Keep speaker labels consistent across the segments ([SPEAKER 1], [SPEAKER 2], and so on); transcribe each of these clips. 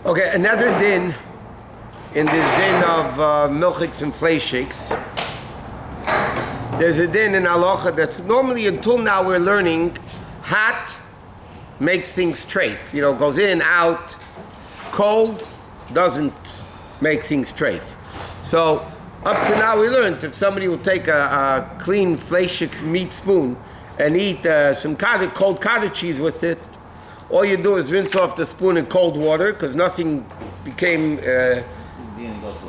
[SPEAKER 1] Okay, another din in this din of milchiks and fleishiks. There's a din in halacha that's normally, until now we're learning, hot makes things treif. You know, goes in, out. Cold doesn't make things treif. So up to now we learned if somebody will take a clean fleishik meat spoon and eat some cold cottage cheese with it, all you do is rinse off the spoon in cold water because nothing became, it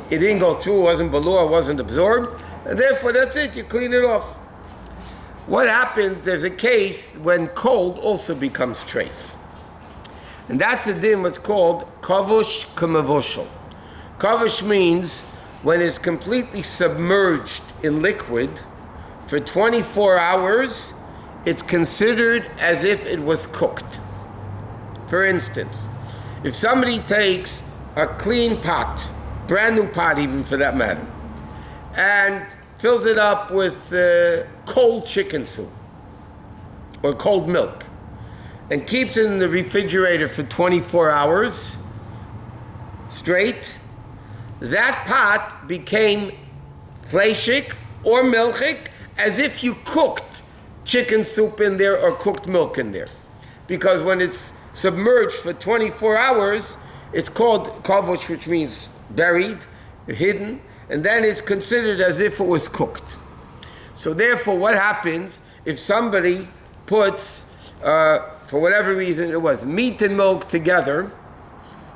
[SPEAKER 1] didn't go through, it wasn't balur, it wasn't absorbed, and therefore that's it, you clean it off. What happens, there's a case when cold also becomes treif. And that's the din what's called kavush k'mavoshel. Kavush means when it's completely submerged in liquid for 24 hours, it's considered as if it was cooked. For instance, if somebody takes a clean pot, brand new pot even for that matter, and fills it up with cold chicken soup or cold milk and keeps it in the refrigerator for 24 hours straight, that pot became fleishik or milchik as if you cooked chicken soup in there or cooked milk in there. Because when it's submerged for 24 hours, it's called kavush, which means buried, hidden, and then it's considered as if it was cooked. So therefore, what happens if somebody puts, for whatever reason it was, meat and milk together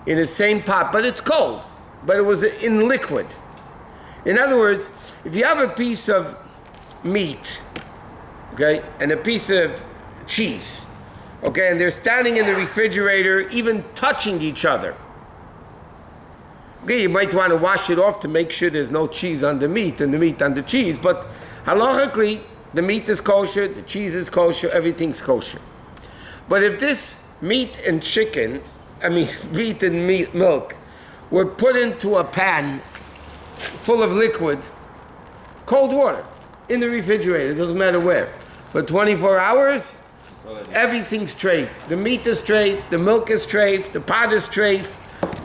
[SPEAKER 1] in the same pot, but it's cold, but it was in liquid. In other words, if you have a piece of meat, okay, and a piece of cheese, okay, and they're standing in the refrigerator, even touching each other. Okay, you might want to wash it off to make sure there's no cheese on the meat and the meat on the cheese, but halachically, the meat is kosher, the cheese is kosher, everything's kosher. But if this meat and meat and milk were put into a pan full of liquid, cold water, in the refrigerator, it doesn't matter where, for 24 hours, everything's treif. The meat is treif, the milk is treif, the pot is treif.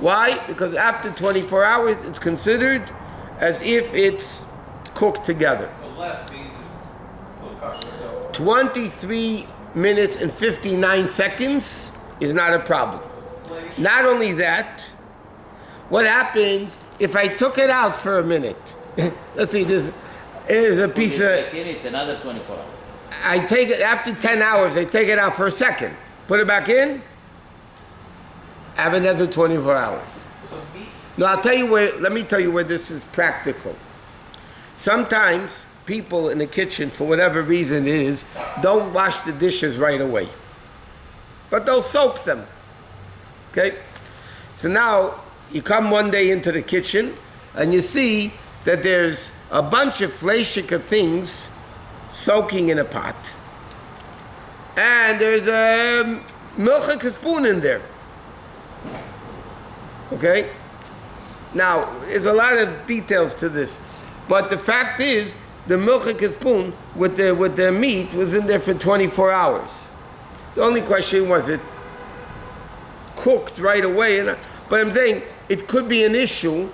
[SPEAKER 1] Why? Because after 24 hours, it's considered as if it's cooked together.
[SPEAKER 2] So less means it's still kosher. So
[SPEAKER 1] 23 minutes and 59 seconds is not a problem. Not only that, what happens if I took it out for a minute? Let's see, this is a piece of...
[SPEAKER 3] It's another 24 hours.
[SPEAKER 1] I take it, after 10 hours, I take it out for a second. Put it back in, have another 24 hours. No, let me tell you where this is practical. Sometimes people in the kitchen, for whatever reason it is, don't wash the dishes right away. But they'll soak them. Okay? So now, you come one day into the kitchen, and you see that there's a bunch of fleishik things soaking in a pot. And there's a milchik spoon in there. Okay? Now, there's a lot of details to this. But the fact is, the milchik spoon with the meat was in there for 24 hours. The only question was it cooked right away? But I'm saying it could be an issue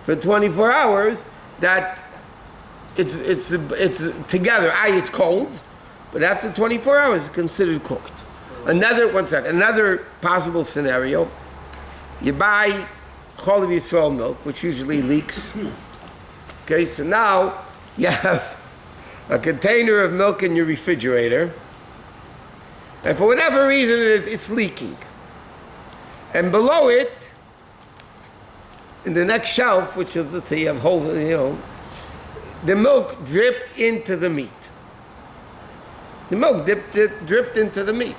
[SPEAKER 1] for 24 hours that it's together. It's cold, but after 24 hours, it's considered cooked. Another possible scenario: you buy Chol Yisrael milk, which usually leaks. Okay, so now you have a container of milk in your refrigerator, and for whatever reason it's leaking. And below it, in the next shelf, which is, let's say you have holes, the milk dripped into the meat. The milk dripped into the meat.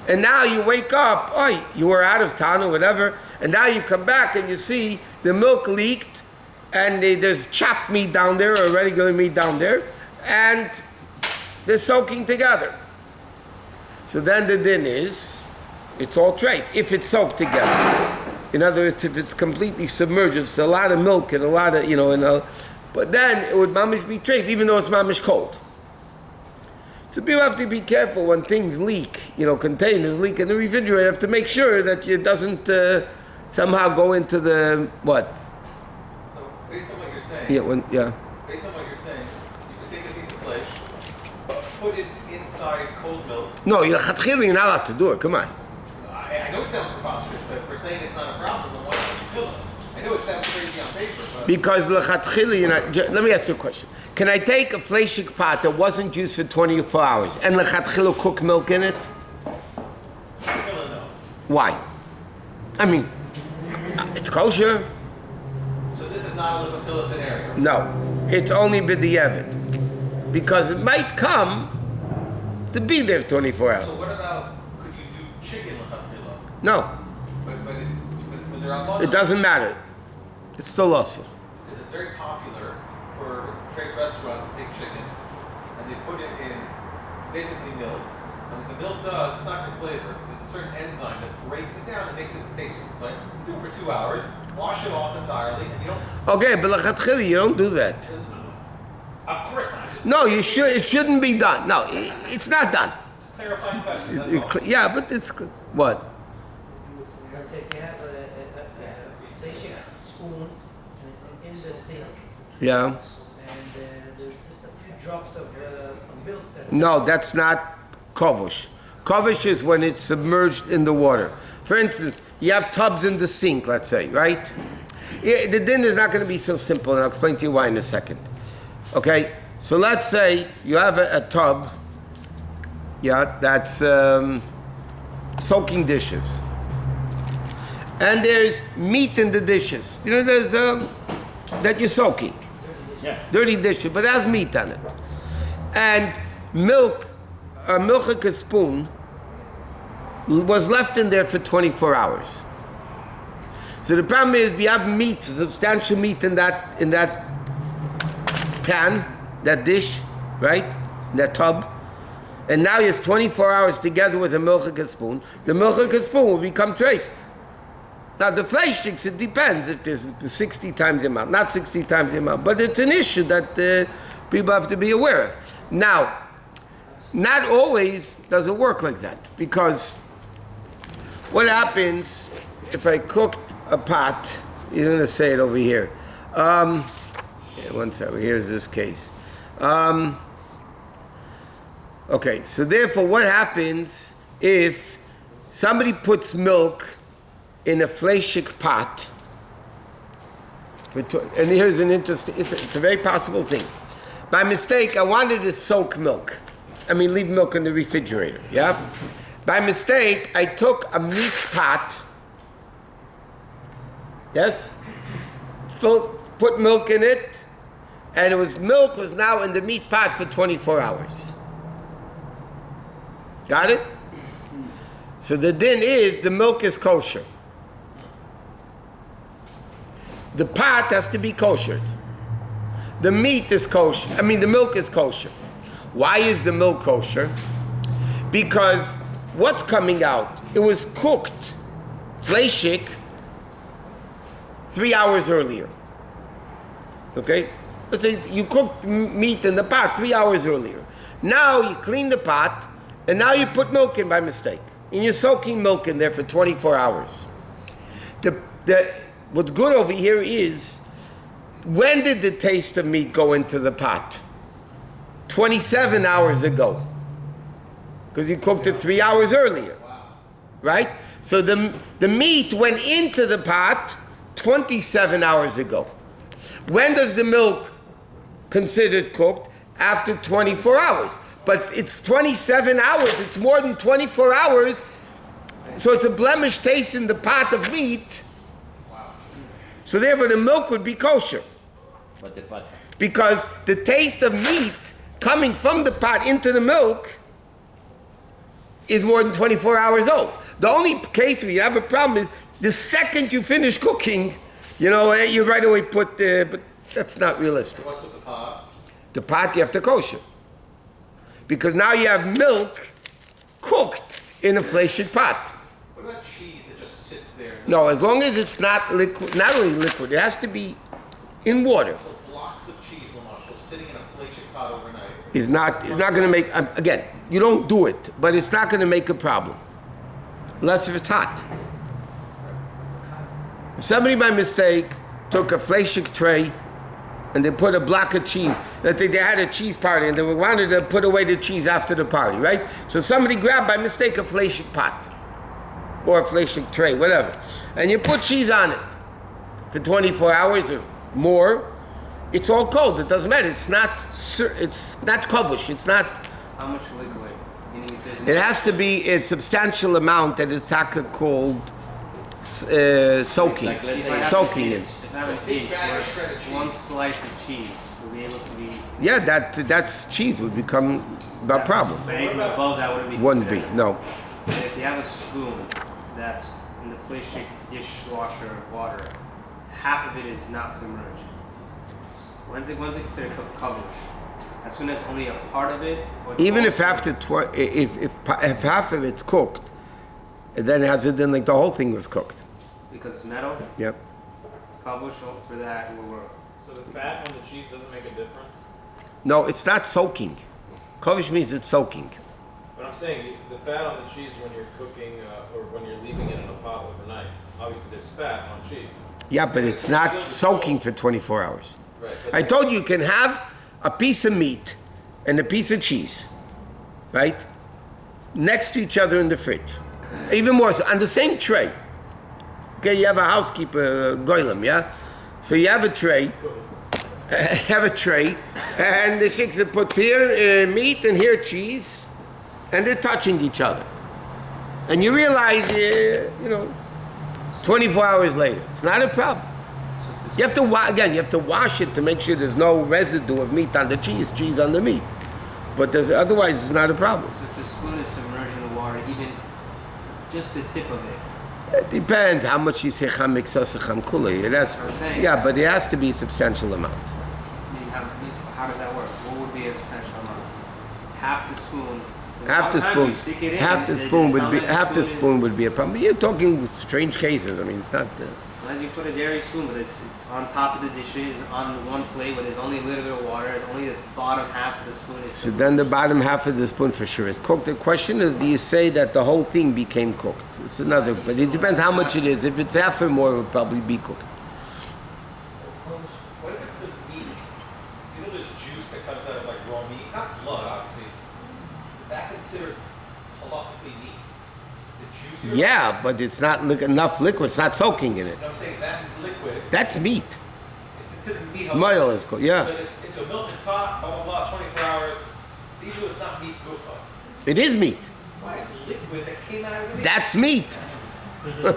[SPEAKER 1] And now you wake up, you were out of town or whatever, and now you come back and you see the milk leaked, and there's chopped meat down there or regular meat down there, and they're soaking together. So then the din is, it's all treif, if it's soaked together. In other words, if it's completely submerged, it's a lot of milk and a lot of, but then it would mamish be treif, even though it's mamish cold. So people have to be careful when things leak, containers leak in the refrigerator. You have to make sure that it doesn't somehow go into the, what?
[SPEAKER 2] So, based on what you're saying, based on what you're saying, you can take a piece of flesh, put it inside cold milk.
[SPEAKER 1] No, you're not allowed to do it. Come on.
[SPEAKER 2] I know it sounds preposterous, but if we're saying it's not a problem, then why don't you kill it? I know it sounds crazy on paper, but...
[SPEAKER 1] Because let me ask you a question. Can I take a fleshik pot that wasn't used for 24 hours and lechatchila cook milk in it?
[SPEAKER 2] No.
[SPEAKER 1] Why? I mean, it's kosher.
[SPEAKER 2] So this is not a lechatchila scenario?
[SPEAKER 1] No, it's only b'di'evet. Because it might come to be there 24 hours.
[SPEAKER 2] So what about, could you do chicken lechatchila?
[SPEAKER 1] No.
[SPEAKER 2] But it's
[SPEAKER 1] It doesn't matter. It's still also.
[SPEAKER 2] Because it's very popular for trade restaurants to take chicken and they put it in basically milk. And what the milk does, it's not for flavor. There's a certain enzyme that breaks it down and makes it taste like you do it for 2 hours, wash it off entirely, and you don't.
[SPEAKER 1] Okay, but lechatchila, you don't do that.
[SPEAKER 2] Of course not.
[SPEAKER 1] No, you should. It shouldn't be done. No, it's not done.
[SPEAKER 2] It's a clarifying question. That's all.
[SPEAKER 1] Yeah, but it's what?
[SPEAKER 3] Let's say if you have a fleshik spoon and it's in the sink,
[SPEAKER 1] Yeah.
[SPEAKER 3] and there's just a few drops of milk that's...
[SPEAKER 1] No, that's not kovush. Kovush is when it's submerged in the water. For instance, you have tubs in the sink, let's say, right? Yeah, the din is not going to be so simple, and I'll explain to you why in a second. Okay? So let's say you have a tub, that's soaking dishes. And there's meat in the dishes. There's that you're soaking.
[SPEAKER 4] Yeah.
[SPEAKER 1] Dirty dishes, but it has meat on it. And milk, a milchik spoon, was left in there for 24 hours. So the problem is, we have meat, substantial meat in that pan, that dish, right? That tub. And now it's 24 hours together with a milchik spoon. The milchik spoon will become treif. Now the fleshik, it depends if there's 60 times the amount, not 60 times the amount, but it's an issue that people have to be aware of. Now, not always does it work like that, because what happens if I cooked a pot? He's going to say it over here. One second, here's this case. Okay, so therefore what happens if somebody puts milk in a fleshik pot, and here's an interesting, it's a very possible thing. By mistake, I wanted to soak milk. Leave milk in the refrigerator, yeah? By mistake, I took a meat pot, yes? Put milk in it, and milk was now in the meat pot for 24 hours. Got it? So the din is, the milk is kosher. The pot has to be koshered. The meat is kosher. The milk is kosher. Why is the milk kosher? Because what's coming out? It was cooked, fleshik, 3 hours earlier. Okay? Let's say you cooked meat in the pot 3 hours earlier. Now you clean the pot, and now you put milk in by mistake. And you're soaking milk in there for 24 hours. What's good over here is, when did the taste of meat go into the pot? 27 hours ago. Because you cooked it 3 hours earlier. Right? So the meat went into the pot 27 hours ago. When does the milk considered cooked? After 24 hours. But it's 27 hours, it's more than 24 hours, so it's a blemished taste in the pot of meat. So therefore the milk would be kosher. Because the taste of meat coming from the pot into the milk is more than 24 hours old. The only case where you have a problem is the second you finish cooking, you right away put but that's not realistic.
[SPEAKER 2] What's with the pot?
[SPEAKER 1] The pot you have to kosher. Because now you have milk cooked in a fleshik pot.
[SPEAKER 2] What about cheese that just sits there?
[SPEAKER 1] No, as long as it's not liquid, not only liquid, it has to be in water.
[SPEAKER 2] So blocks of cheese, Lamashal, sitting in a fleshik pot overnight.
[SPEAKER 1] is not going to make, again, you don't do it, but it's not going to make a problem. Unless if it's hot. If somebody by mistake took a halachic tray and they put a block of cheese, let's say they had a cheese party and they wanted to put away the cheese after the party, right? So somebody grabbed by mistake a halachic pot or a halachic tray, whatever, and you put cheese on it for 24 hours or more, it's all cold. It doesn't matter. It's not kovush. It's not.
[SPEAKER 4] How much liquid?
[SPEAKER 1] It has to be a substantial amount that is called soaking.
[SPEAKER 4] Like, let's say
[SPEAKER 1] soaking in.
[SPEAKER 4] If I have an inch where one slice of cheese will be able to be.
[SPEAKER 1] Yeah, that's cheese would become a problem.
[SPEAKER 4] But anything above that wouldn't be.
[SPEAKER 1] Wouldn't be,
[SPEAKER 4] considered.
[SPEAKER 1] no.
[SPEAKER 4] And if you have a spoon that's in the halachic dishwasher water, half of it is not submerged. When's it considered kavush? As soon as only a part of it? Or
[SPEAKER 1] Even if if half of it's cooked, then it has it then like the whole thing was cooked.
[SPEAKER 4] Because it's metal?
[SPEAKER 1] Yep.
[SPEAKER 4] Kavush for that will work.
[SPEAKER 2] So the fat on the cheese doesn't make a difference?
[SPEAKER 1] No, it's not soaking. Kovish means it's soaking.
[SPEAKER 2] But I'm saying the fat on the cheese when you're cooking or when you're leaving it in a pot overnight, obviously there's fat on cheese.
[SPEAKER 1] Yeah, but it's not soaking for 24 hours.
[SPEAKER 2] Right.
[SPEAKER 1] I told you can have a piece of meat and a piece of cheese, right? Next to each other in the fridge. Even more so, on the same tray. Okay, you have a housekeeper, goylem, yeah? So you have a tray, and the shiksa puts here meat and here cheese, and they're touching each other. And you realize, 24 hours later, it's not a problem. You have to you have to wash it to make sure there's no residue of meat on the cheese on the meat. But otherwise, it's not a problem.
[SPEAKER 4] So if the spoon is submerged in the water, even just the tip of it.
[SPEAKER 1] It depends how much you say cham mixos cham kula. Yeah, but it has to be a substantial amount.
[SPEAKER 4] How does that work? What would be a substantial amount? Half the spoon.
[SPEAKER 1] Half the spoon would be a problem. But you're talking strange cases. I mean, it's not.
[SPEAKER 4] As you put a dairy spoon, but it's on top of the dishes on one plate where there's only a little bit of water. Only the bottom half of the spoon is.
[SPEAKER 1] So then the bottom half of the spoon for sure is cooked. The question is, do you say that the whole thing became cooked? It's another, but it depends how much it is. If it's half or more, it would probably be cooked.
[SPEAKER 2] What if it's the meat? There's juice that comes out of like raw meat, not blood, obviously. Is that considered halachically meat? The juice.
[SPEAKER 1] Yeah, but it's not enough liquid. It's not soaking in it.
[SPEAKER 2] I'm saying that liquid.
[SPEAKER 1] That's meat.
[SPEAKER 2] It's considered meat.
[SPEAKER 1] Moil is cooked. Yeah.
[SPEAKER 2] So it's into a milk and pot, blah blah blah, 24 hours. It's usually it's not meat gufa.
[SPEAKER 1] It is meat.
[SPEAKER 2] Why it's liquid that came out of the meat?
[SPEAKER 1] That's meat.
[SPEAKER 2] No,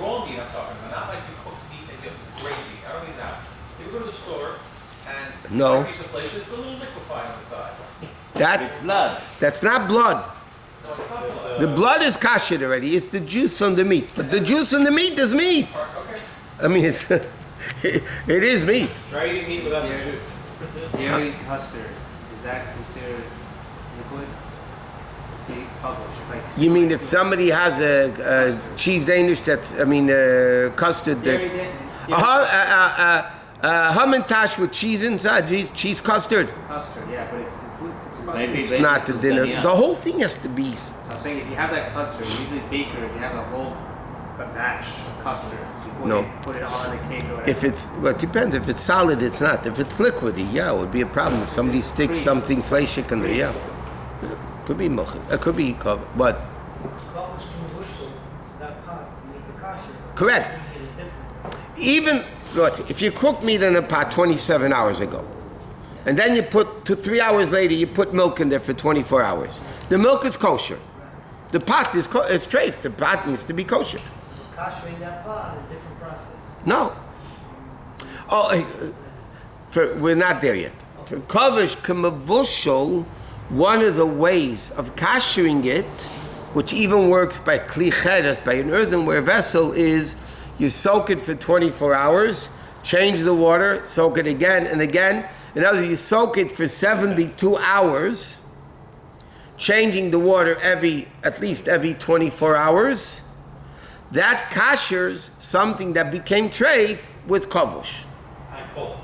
[SPEAKER 2] raw meat I'm talking about. Not like you cook meat and get gravy. I don't mean that. You ever go to the store and
[SPEAKER 1] No.
[SPEAKER 2] buy a piece of flesh, it's a little liquefied on the side.
[SPEAKER 5] It's blood.
[SPEAKER 1] That's not blood.
[SPEAKER 2] No, it's not blood.
[SPEAKER 1] The blood is kashed already. It's the juice on the meat. But the juice on the meat is meat.
[SPEAKER 2] Okay.
[SPEAKER 1] I mean, it is meat.
[SPEAKER 2] Try eating meat without the juice.
[SPEAKER 4] Dairy custard, is that considered liquid? To be published.
[SPEAKER 1] You mean if somebody has a cheese Danish that's, custard
[SPEAKER 4] Dairy,
[SPEAKER 1] that... Hamantash with cheese inside, cheese custard.
[SPEAKER 4] Custard, yeah, but it's custard.
[SPEAKER 5] Maybe
[SPEAKER 1] It's not the dinner. The whole thing has to be...
[SPEAKER 4] So I'm saying if you have that custard, usually bakers, they have a batch of custard before
[SPEAKER 1] No.
[SPEAKER 4] they put it on the cake or whatever.
[SPEAKER 1] If it's, well, it depends. If it's solid, it's not. If it's liquidy, yeah, it would be a problem. If somebody sticks something fleishik in there, yeah. Could be mochel. It could be covered. But correct. Even, look, if you cook meat in a pot 27 hours ago, and then you put, 3 hours later, you put milk in there for 24 hours. The milk is kosher. The pot is treif. The pot needs to be kosher.
[SPEAKER 3] Koshering that pot is a different process.
[SPEAKER 1] No. We're not there yet. For kavish k'mavushal, one of the ways of koshering it, which even works by kli cheres, by an earthenware vessel, is you soak it for 24 hours, change the water, soak it again and again. In other words, you soak it for 72 hours, changing the water at least every 24 hours. That koshers something that became treif with kavush.
[SPEAKER 2] And cold.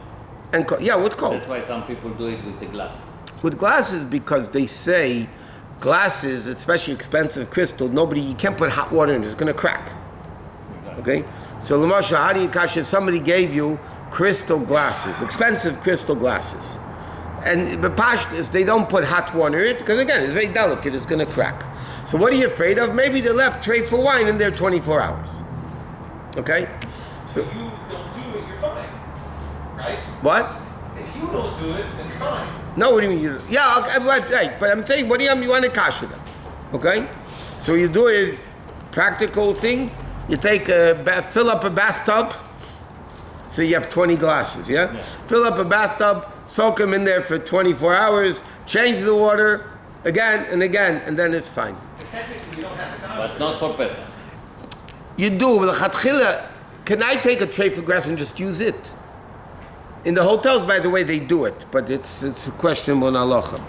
[SPEAKER 1] And with cold.
[SPEAKER 5] That's why some people do it with the glasses.
[SPEAKER 1] with glasses because they say glasses, especially expensive crystal, you can't put hot water in it, it's going to crack. Okay? So, Lamasha, how do you cash if somebody gave you crystal glasses, expensive crystal glasses? And the pashtus, they don't put hot water in it because, again, it's very delicate, it's going to crack. So, what are you afraid of? Maybe they left tray for wine in there 24 hours. Okay? So,
[SPEAKER 2] If you don't do it, you're fine. Right?
[SPEAKER 1] what?
[SPEAKER 2] If you don't do it, then you're fine.
[SPEAKER 1] No, what do you mean? Yeah, okay, right. But I'm saying, what do you want to cash with them? Okay? So, you do is practical thing. You take fill up a bathtub. So you have 20 glasses, yeah? Fill up a bathtub, soak them in there for 24 hours, change the water again, and then it's fine.
[SPEAKER 2] But technically, you don't have to
[SPEAKER 5] But not for Pesach.
[SPEAKER 1] You do, but l'chatchila, can I take a tray for grass and just use it? In the hotels, by the way, they do it, but it's a question on halacha.